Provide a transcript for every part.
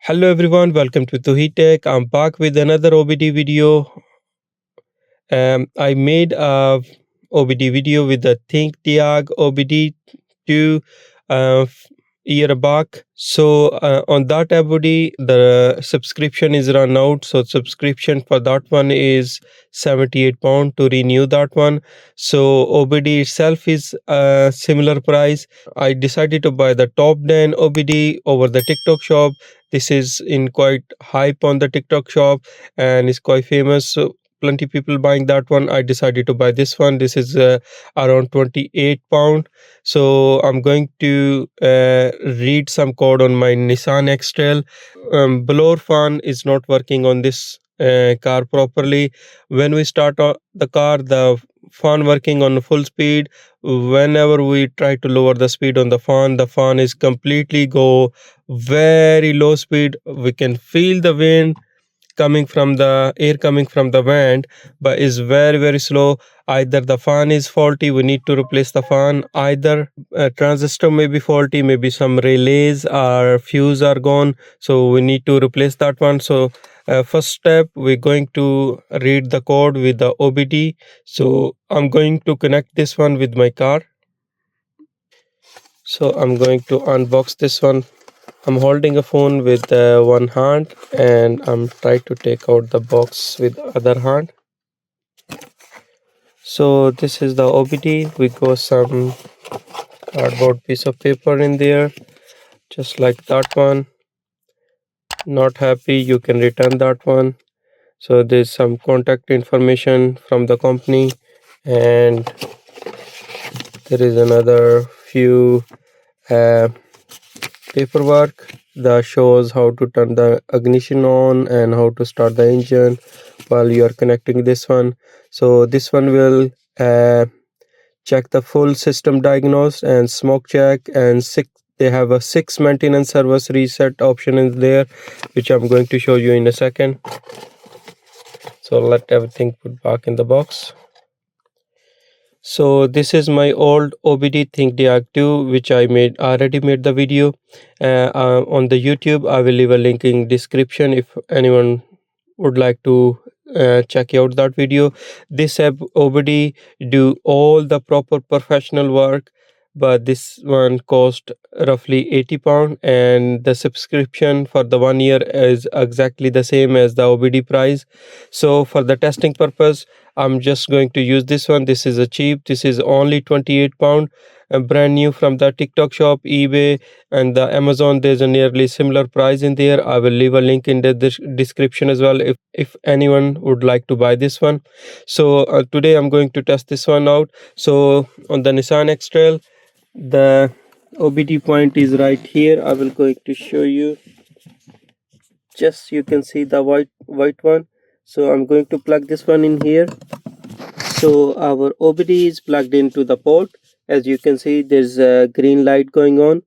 Hello everyone, welcome to Tuhi Tech. I'm back with another OBD video. I made a OBD video with the Think Diag OBD2 year back. So on that OBD, the subscription is run out. So subscription for that one is £78 to renew that one. So OBD itself is a similar price. I decided to buy the top 10 OBD over the TikTok shop. This is in quite hype on the TikTok shop and is quite famous. So plenty people buying that one. I decided to buy this one. This is around £28. So I'm going to read some code on my Nissan X-Trail. Blower fan is not working on this car properly. When we start the car, the fan working on full speed. Whenever we try to lower the speed on the fan is completely go very low speed. We can feel the wind coming from the air coming from the vent, but is very slow. Either the fan is faulty, we need to replace the fan. Either transistor may be faulty, maybe some relays or fuse are gone, so we need to replace that one. So first step, we're going to read the code with the OBD. So I'm going to connect this one with my car. So I'm going to unbox this one. I'm holding a phone with one hand and I'm trying to take out the box with other hand. So this is the OBD. We got some cardboard piece of paper in there, just like that one. Not happy, you can return that one. So there's some contact information from the company, and there is another few paperwork that shows how to turn the ignition on and how to start the engine while you are connecting this one. So this one will check the full system diagnose and smoke check, and they have a 6 maintenance service reset option in there, which I'm going to show you in a second. So let everything put back in the box. So this is my old OBD Think Diag 2, which I already made the video on the YouTube. I will leave a link in description if anyone would like to check out that video. This OBD do all the proper professional work, but this one cost roughly £80, and the subscription for the 1 year is exactly the same as the OBD price. So for the testing purpose, I'm just going to use this one. This is a cheap. This is only £28, brand new from the TikTok shop, eBay, and the Amazon. There's a nearly similar price in there. I will leave a link in the description as well if anyone would like to buy this one. So today I'm going to test this one out. So on the Nissan X-Trail, the OBD point is right here. I will going to show you. Just you can see the white one. So I'm going to plug this one in here. So our OBD is plugged into the port. As you can see, there's a green light going on,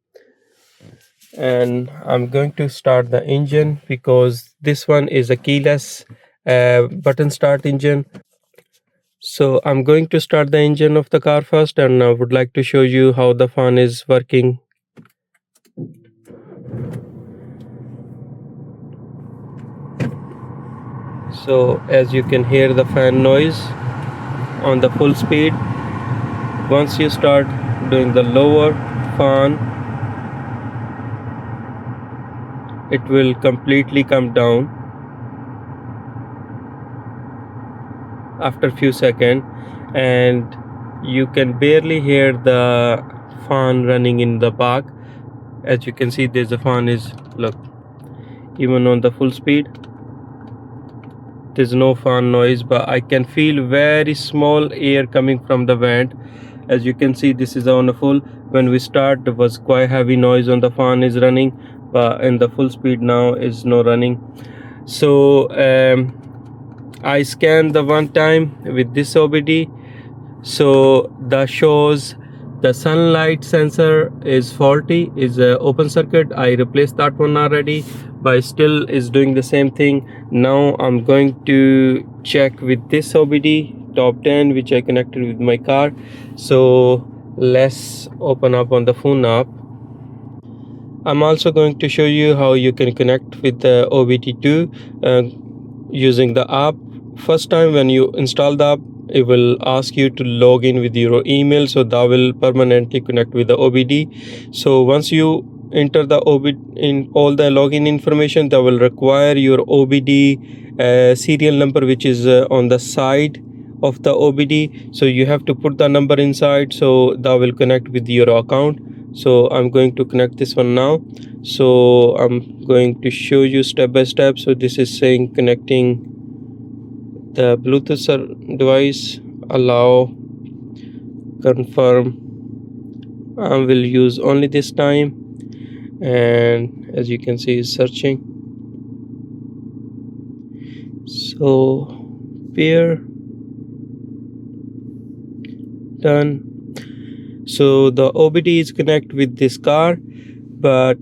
and I'm going to start the engine because this one is a keyless button start engine. So I'm going to start the engine of the car first, and I would like to show you how the fan is working. So as you can hear the fan noise on the full speed. Once you start doing the lower fan, it will completely come down after a few seconds, and you can barely hear the fan running in the back. As you can see, there's a fan is, look, even on the full speed there's no fan noise, but I can feel very small air coming from the vent. As you can see, this is on a full. When we start, there was quite heavy noise on the fan is running, but in the full speed now is no running. So I scanned the one time with this OBD. So that shows the sunlight sensor is faulty, is open circuit. I replaced that one already, but still is doing the same thing. Now I'm going to check with this OBD top 10, which I connected with my car. So let's open up on the phone app. I'm also going to show you how you can connect with the OBD2 using the app. First time when you install the app, it will ask you to log in with your email, so that will permanently connect with the OBD. So once you enter the OBD in all the login information, that will require your OBD serial number, which is on the side of the OBD. So you have to put the number inside, so that will connect with your account. So I'm going to connect this one now. So I'm going to show you step by step. So this is saying connecting the Bluetooth device, allow, confirm. I will use only this time, and as you can see, it's searching. So pair done. So the OBD is connect with this car, but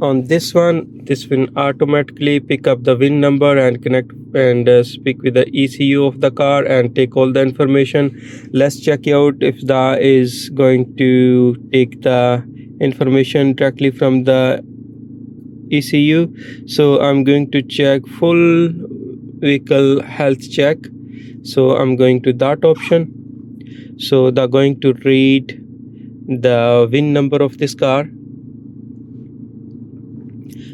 on this one, this will automatically pick up the VIN number and connect and speak with the ECU of the car and take all the information. Let's check out if that is going to take the information directly from the ECU. So I'm going to check full vehicle health check. So I'm going to that option. So they're going to read the VIN number of this car.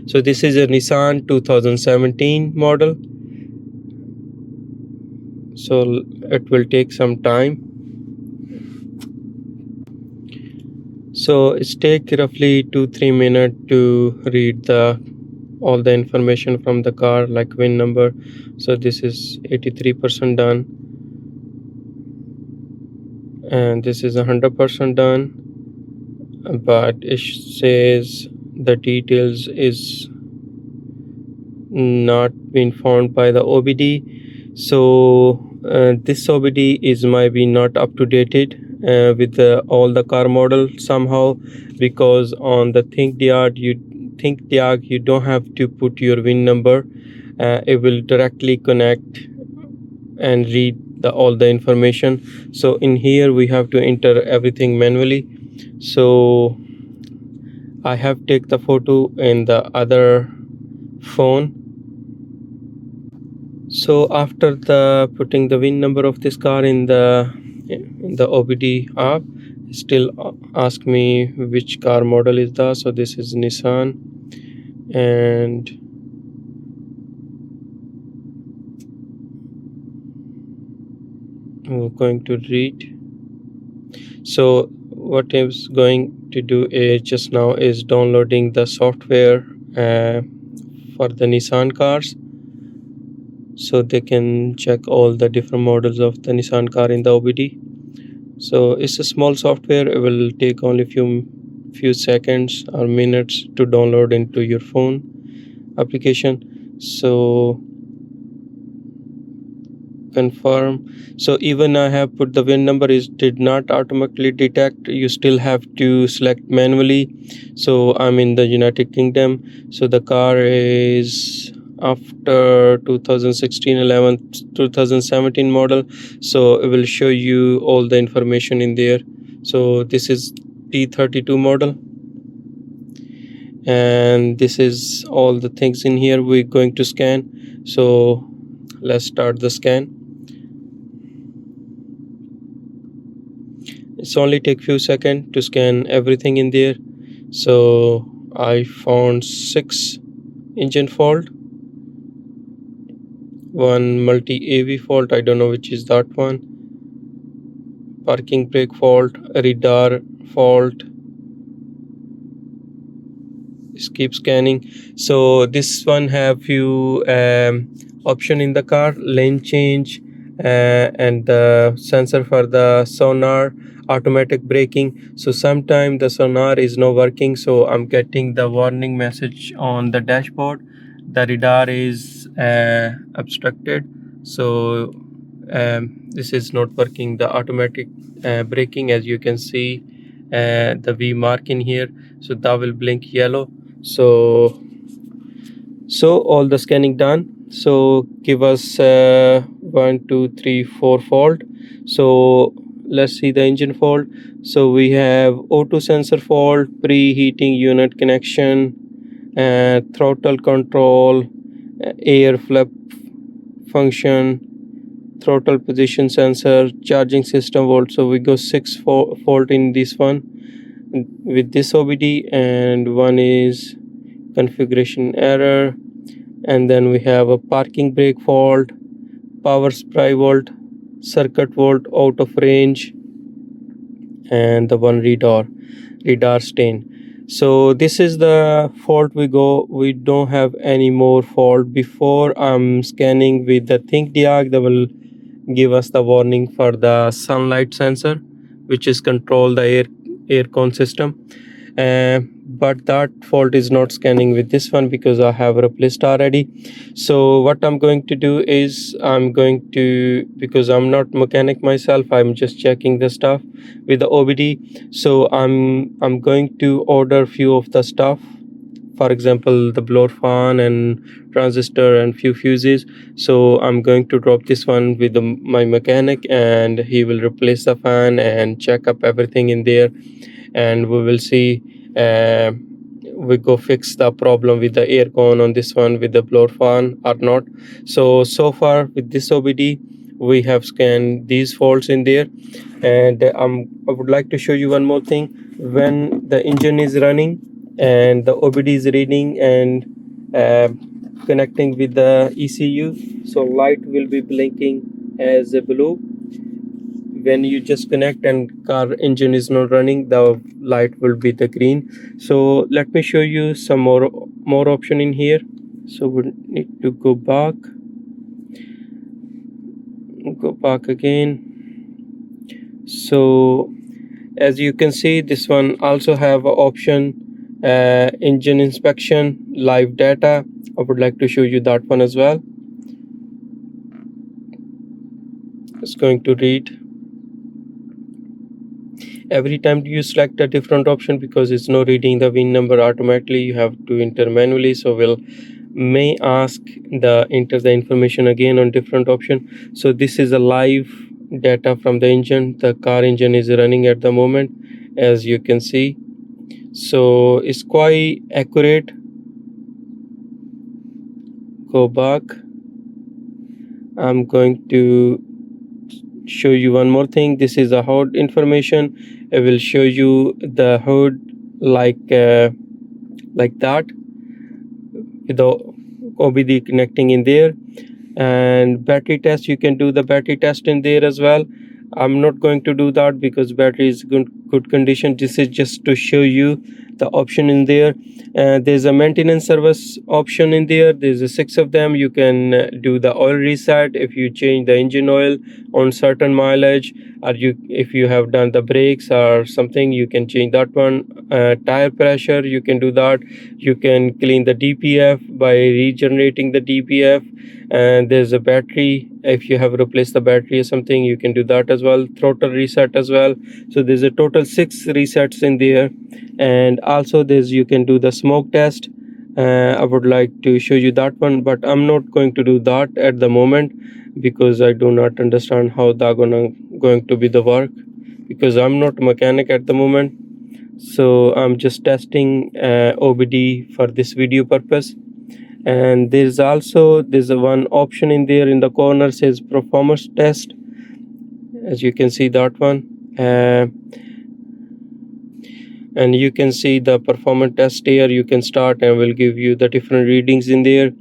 So this is a Nissan 2017 model. So it will take some time. So it's take roughly 2-3 minutes to read all the information from the car, like VIN number. So this is 83% done, and this is 100% done, but it says the details is not been found by the OBD. So this OBD is might be not up to date with all the car model somehow, because on the Think Diag you don't have to put your VIN number. It will directly connect and read all the information. So in here we have to enter everything manually. So I have take the photo in the other phone. So after the putting the VIN number of this car in the OBD app, still ask me which car model is that. So this is Nissan, and we're going to read. So what I was going to do is just now is downloading the software for the Nissan cars, so they can check all the different models of the Nissan car in the OBD. So it's a small software. It will take only few seconds or minutes to download into your phone application. So confirm. So even I have put the VIN number, is did not automatically detect. You still have to select manually. So I'm in the United Kingdom. So the car is after 2016 11 2017 model. So it will show you all the information in there. So this is T32 model, and this is all the things in here we're going to scan. So let's start the scan. It's only take few seconds to scan everything in there. So I found 6 engine fault, 1 multi AV fault, I don't know which is that one, parking brake fault, radar fault. Just keep scanning. So this one have few option in the car: lane change, and the sensor for the sonar, automatic braking. So sometime the sonar is not working, so I'm getting the warning message on the dashboard. The radar is obstructed, so this is not working. The automatic braking, as you can see, the V mark in here, so that will blink yellow. So all the scanning done. So give us 1 2 3 4 fault. So let's see the engine fault. So we have O2 sensor fault, preheating unit connection, throttle control, air flap function, throttle position sensor, charging system volt. So we go 6 fault in this one with this OBD, and one is configuration error, and then we have a parking brake fault, power supply volt, circuit volt out of range, and the one radar stain. So this is the fault we don't have any more fault. Before I'm scanning with the think diag, that will give us the warning for the sunlight sensor, which is control the air con system. But that fault is not scanning with this one because I have replaced already. So what I'm going to do is because I'm not mechanic myself, I'm just checking the stuff with the OBD. So I'm going to order few of the stuff, for example the blower fan and transistor and few fuses. So I'm going to drop this one with my mechanic, and he will replace the fan and check up everything in there, and we will see we go fix the problem with the air con on this one with the blower fan or not. So far with this OBD we have scanned these faults in there. And I would like to show you one more thing. When the engine is running and the OBD is reading and uh, connecting with the ECU, so light will be blinking as a blue. When you just connect and car engine is not running, the light will be the green. So let me show you some more option in here. So we need to go back again. So as you can see, this one also have a option engine inspection, live data. I would like to show you that one as well. It's going to read every time you select a different option, because it's not reading the VIN number automatically, you have to enter manually. So we'll may ask the enter the information again on different option. So this is a live data from the engine. The car engine is running at the moment, as you can see. So it's quite accurate. Go back. I'm going to show you one more thing. This is a hood information. I will show you the hood like that with the OBD connecting in there. And battery test, you can do the battery test in there as well. I'm not going to do that because battery is good condition. This is just to show you the option in there. There's a maintenance service option in there. There's a 6 of them. You can do the oil reset if you change the engine oil on certain mileage, or if you have done the brakes or something, you can change that one. Tire pressure, you can do that. You can clean the DPF by regenerating the DPF. And there's a battery. If you have replaced the battery or something, you can do that as well. Throttle reset as well. So there's a total 6 resets in there. And also you can do the smoke test. I would like to show you that one, but I'm not going to do that at the moment because I do not understand how that going to be the work, because I'm not a mechanic at the moment. So I'm just testing OBD for this video purpose. And there's a one option in there in the corner says performance test, as you can see that one. And you can see the performance test here. You can start and will give you the different readings in there.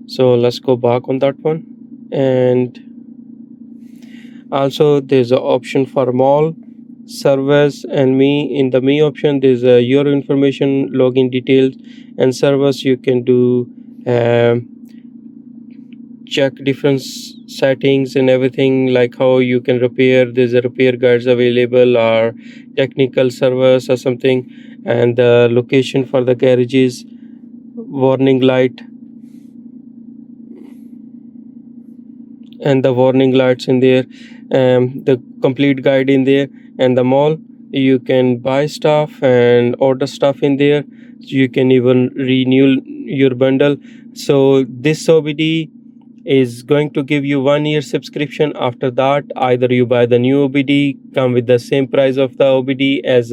So let's go back on that one. And also there's an option for mall, service, and me. In the me option, there's your information, login details, and service. You can do check different settings and everything, like how you can repair. There's a repair guides available, or technical service or something, and the location for the garages, warning light, and the warning lights in there, the complete guide in there. And the mall, you can buy stuff and order stuff in there. You can even renew your bundle. So this OBD is going to give you 1 year subscription. After that, either you buy the new OBD, come with the same price of the OBD as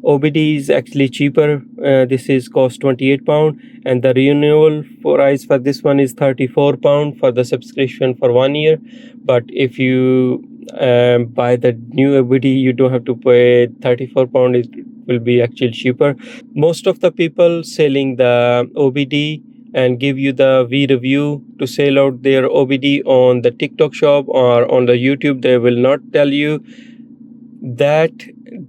OBD is actually cheaper. This is cost £28, and the renewal price for this one is £34 for the subscription for 1 year. But if you buy the new OBD, you don't have to pay £34. It will be actually cheaper. Most of the people selling the OBD and give you the V review to sell out their OBD on the TikTok shop or on the YouTube, they will not tell you that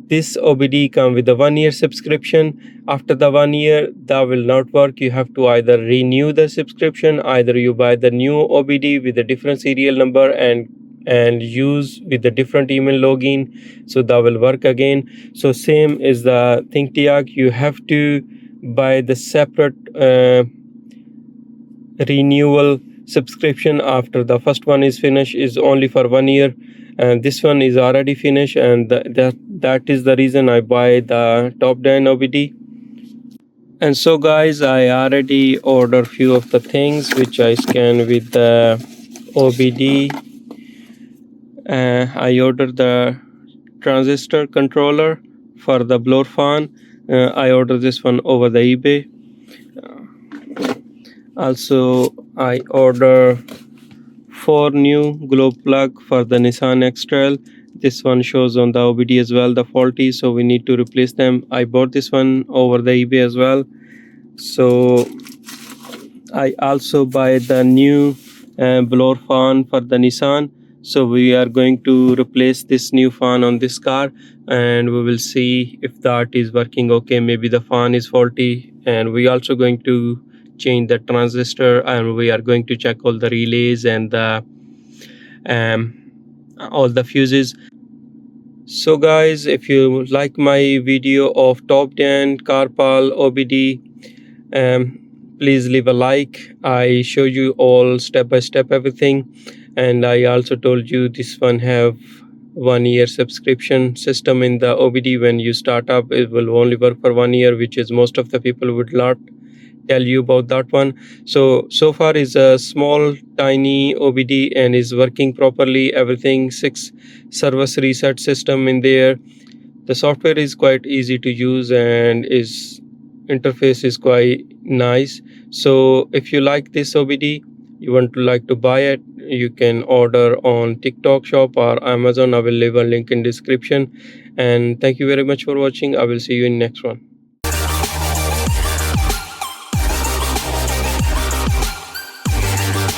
this OBD come with a 1 year subscription. After the 1 year, that will not work. You have to either renew the subscription, either you buy the new OBD with a different serial number and use with a different email login, so that will work again. So same is the ThinkTiag. You have to buy the separate renewal subscription after the first one is finished, is only for 1 year, and this one is already finished, and that is the reason I buy the top 10 OBD. And so guys, I already ordered few of the things which I scan with the OBD. I ordered the transistor controller for the blower fan. I ordered this one over the eBay. Also, I order 4 new globe plug for the Nissan X-Trail. This one shows on the OBD as well the faulty, so we need to replace them. I bought this one over the eBay as well. So I also buy the new blower fan for the Nissan. So we are going to replace this new fan on this car, and we will see if that is working okay. Maybe the fan is faulty, and we also going to change the transistor, and we are going to check all the relays and the all the fuses. So guys, if you like my video of top 10 Carpal OBD, please leave a like. I show you all step by step everything, and I also told you this one have 1 year subscription system in the OBD. When you start up, it will only work for 1 year, which is most of the people would not tell you about that one. So far is a small tiny OBD and is working properly. Everything 6 service reset system in there. The software is quite easy to use and is interface is quite nice. So if you like this OBD, you want to like to buy it, you can order on TikTok shop or Amazon. I will leave a link in description. And thank you very much for watching. I will see you in next one.